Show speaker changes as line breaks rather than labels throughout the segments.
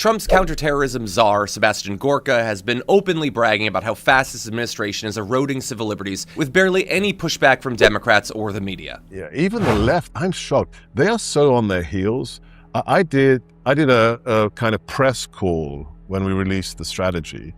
Trump's counterterrorism czar, Sebastian Gorka, has been openly bragging about how fast his administration is eroding civil liberties with barely any pushback from Democrats or the media.
Yeah, even the left, I'm shocked. They are so on their heels. I did a kind of press call when we released the strategy.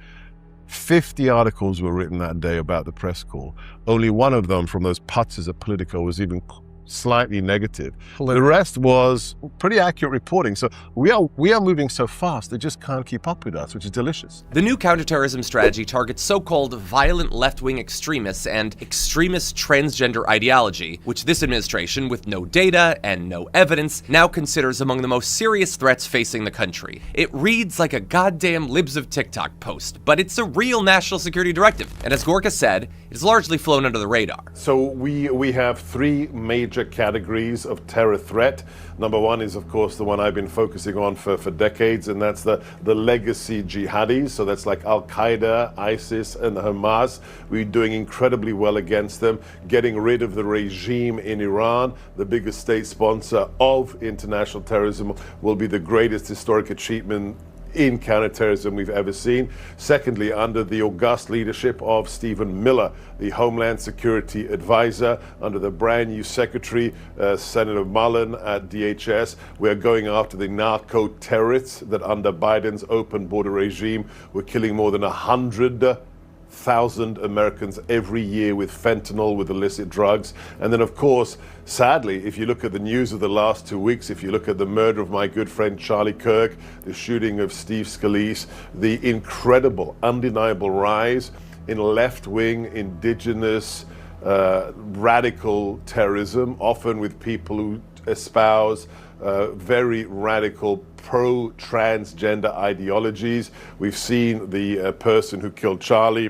50 articles were written that day about the press call. Only one of them from those putzes at Politico was even slightly negative. The rest was pretty accurate reporting. So we are moving so fast, they just can't keep up with us, which is delicious.
The new counterterrorism strategy targets so-called violent left-wing extremists and extremist transgender ideology, which this administration, with no data and no evidence, now considers among the most serious threats facing the country. It reads like a goddamn Libs of TikTok post, but it's a real national security directive. And as Gorka said, it's largely flown under the radar.
So we have three major categories of terror threat. Number one is, of course, the one I've been focusing on for decades, and that's the legacy jihadis. So that's like Al-Qaeda, ISIS, and Hamas. We're doing incredibly well against them, getting rid of the regime in Iran. The biggest state sponsor of international terrorism will be the greatest historic achievement in counterterrorism we've ever seen. Secondly, under the august leadership of Stephen Miller, the Homeland Security Advisor, under the brand new Secretary, Senator Mullen at DHS, we're going after the narco-terrorists that under Biden's open border regime were killing more than 100,000 Americans every year with fentanyl, with illicit drugs. And then, of course, sadly, if you look at the news of the last 2 weeks, if you look at the murder of my good friend Charlie Kirk, the shooting of Steve Scalise, the incredible, undeniable rise in left-wing, indigenous, radical terrorism, often with people who espouse very radical pro-transgender ideologies. We've seen the person who killed Charlie.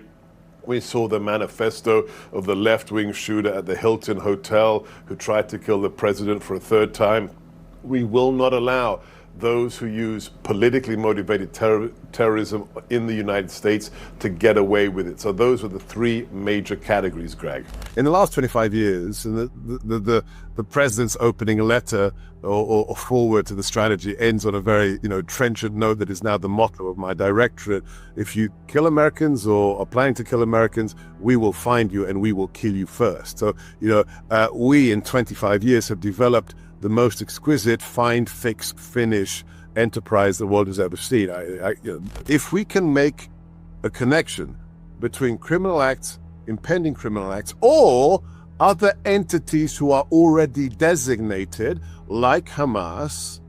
We saw the manifesto of the left-wing shooter at the Hilton Hotel who tried to kill the president for a third time. We will not allow those who use politically motivated terrorism in the United States to get away with it. So those are the three major categories, Greg.
In the last 25 years, and the president's opening letter or forward to the strategy ends on a very trenchant note that is now the motto of my directorate. If you kill Americans or are planning to kill Americans, we will find you and we will kill you first. So we in 25 years have developed the most exquisite find, fix, finish enterprise the world has ever seen. If we can make a connection between criminal acts, impending criminal acts, or other entities who are already designated, like Hamas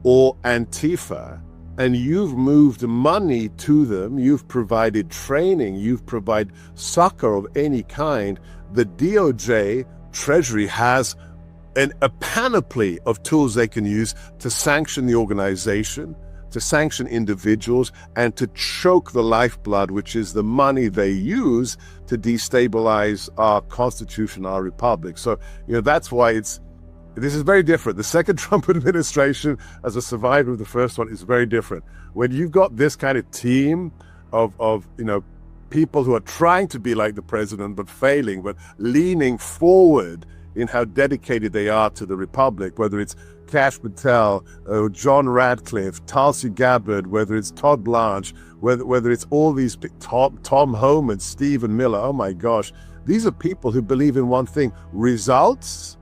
or Antifa, and you've moved money to them, you've provided training, you've provided succor of any kind, the DOJ, Treasury has a panoply of tools they can use to sanction the organization, to sanction individuals, and to choke the lifeblood, which is the money they use to destabilize our constitution, our republic. So, that's why this is very different. The second Trump administration, as a survivor of the first one, is very different. When you've got this kind of team of people who are trying to be like the president, but failing, but leaning forward in how dedicated they are to the republic, whether it's Kash Patel, John Radcliffe, Tulsi Gabbard, whether it's Todd Blanche, whether it's all these Tom Homan, Stephen Miller. Oh my gosh, these are people who believe in one thing: results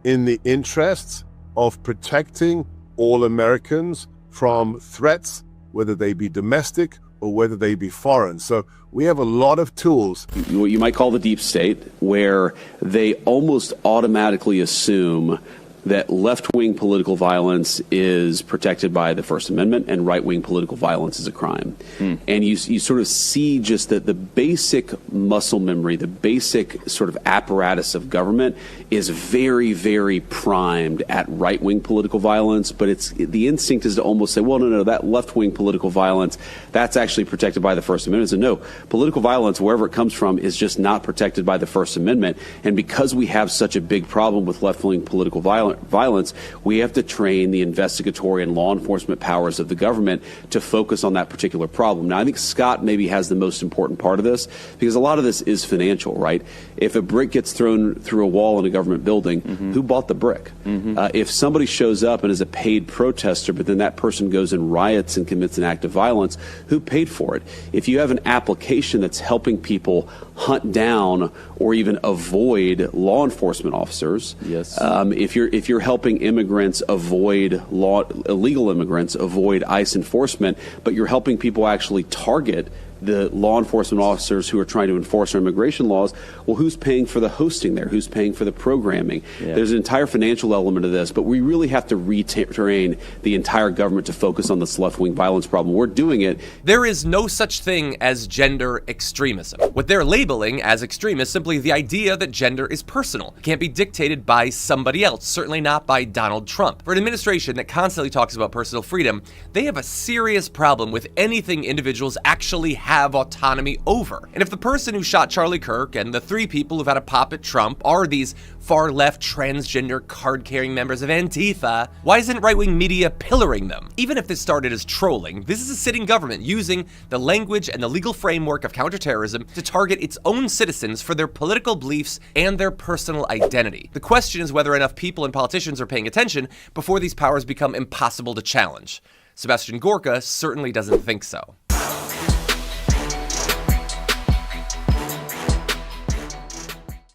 in the interests of protecting all Americans from threats, whether they be domestic or whether they be foreign. So we have a lot of tools.
What you might call the deep state, where they almost automatically assume that left-wing political violence is protected by the First Amendment and right-wing political violence is a crime. And you sort of see just that the basic muscle memory, the basic sort of apparatus of government is very, very primed at right-wing political violence, but the instinct is to almost say, well, no, that left-wing political violence, that's actually protected by the First Amendment. So no, political violence, wherever it comes from, is just not protected by the First Amendment. And because we have such a big problem with left-wing political violence, violence, we have to train the investigatory and law enforcement powers of the government to focus on that particular problem. Now, I think Scott maybe has the most important part of this, because a lot of this is financial, right? If a brick gets thrown through a wall in a government building, who bought the brick? If somebody shows up and is a paid protester, but then that person goes and riots and commits an act of violence, who paid for it? If you have an application that's helping people hunt down or even avoid law enforcement officers, if you're helping immigrants avoid illegal immigrants avoid ICE enforcement, but you're helping people actually target the law enforcement officers who are trying to enforce our immigration laws, well, who's paying for the hosting there? Who's paying for the programming? There's an entire financial element of this, but we really have to retrain the entire government to focus on this left-wing violence problem. We're doing it.
There is no such thing as gender extremism. What they're labeling as extreme is simply the idea that gender is personal. It can't be dictated by somebody else, certainly not by Donald Trump. For an administration that constantly talks about personal freedom, they have a serious problem with anything individuals actually have autonomy over. And if the person who shot Charlie Kirk and the 3 people who've had a pop at Trump are these far-left transgender card-carrying members of Antifa, why isn't right-wing media pillaring them? Even if this started as trolling, this is a sitting government using the language and the legal framework of counterterrorism to target its own citizens for their political beliefs and their personal identity. The question is whether enough people and politicians are paying attention before these powers become impossible to challenge. Sebastian Gorka certainly doesn't think so.